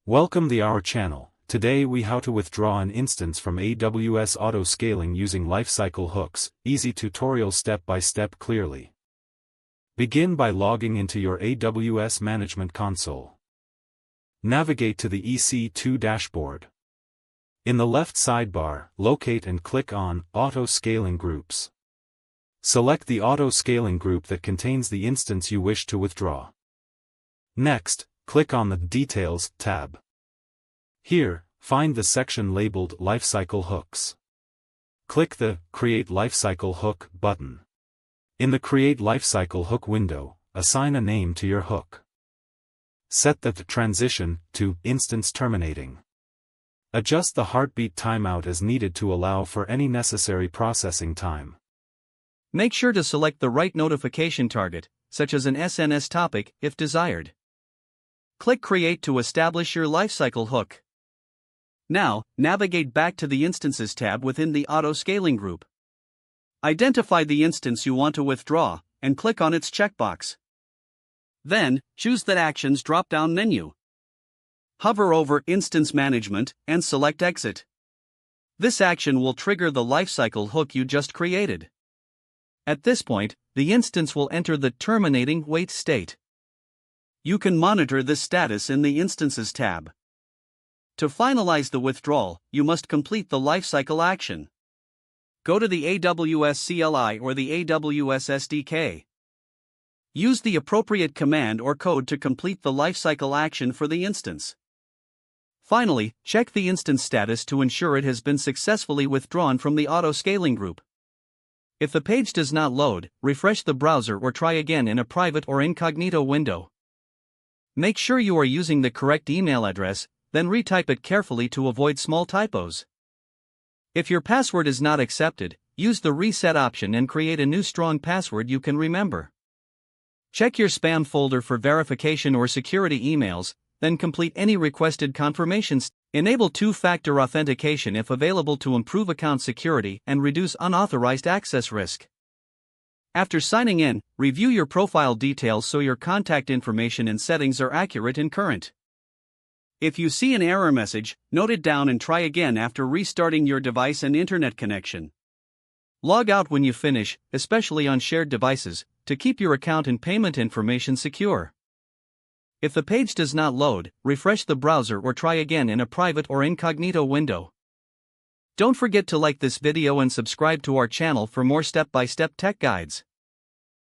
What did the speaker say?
Welcome to our channel. Today we how to withdraw an instance from AWS Auto Scaling using Lifecycle hooks. Easy tutorial step by step clearly. Begin by logging into your AWS Management Console. Navigate to the EC2 dashboard. In the left sidebar, locate and click on Auto Scaling Groups. Select the auto scaling group that contains the instance you wish to withdraw. Next, click on the Details tab. Here, find the section labeled Lifecycle Hooks. Click the Create Lifecycle Hook button. In the Create Lifecycle Hook window, assign a name to your hook. Set the transition to Instance Terminating. Adjust the heartbeat timeout as needed to allow for any necessary processing time. Make sure to select the right notification target, such as an SNS topic, if desired. Click Create to establish your lifecycle hook. Now, navigate back to the Instances tab within the Auto Scaling group. Identify the instance you want to withdraw, and click on its checkbox. Then, choose the Actions drop-down menu. Hover over Instance Management, and select Exit. This action will trigger the lifecycle hook you just created. At this point, the instance will enter the terminating wait state. You can monitor this status in the Instances tab. To finalize the withdrawal, you must complete the lifecycle action. Go to the AWS CLI or the AWS SDK. Use the appropriate command or code to complete the lifecycle action for the instance. Finally, check the instance status to ensure it has been successfully withdrawn from the auto scaling group. If the page does not load, refresh the browser or try again in a private or incognito window. Make sure you are using the correct email address, then retype it carefully to avoid small typos. If your password is not accepted, use the reset option and create a new strong password you can remember. Check your spam folder for verification or security emails, then complete any requested confirmations. Enable two-factor authentication if available to improve account security and reduce unauthorized access risk. After signing in, review your profile details so your contact information and settings are accurate and current. If you see an error message, note it down and try again after restarting your device and internet connection. Log out when you finish, especially on shared devices, to keep your account and payment information secure. If the page does not load, refresh the browser or try again in a private or incognito window. Don't forget to like this video and subscribe to our channel for more step-by-step tech guides.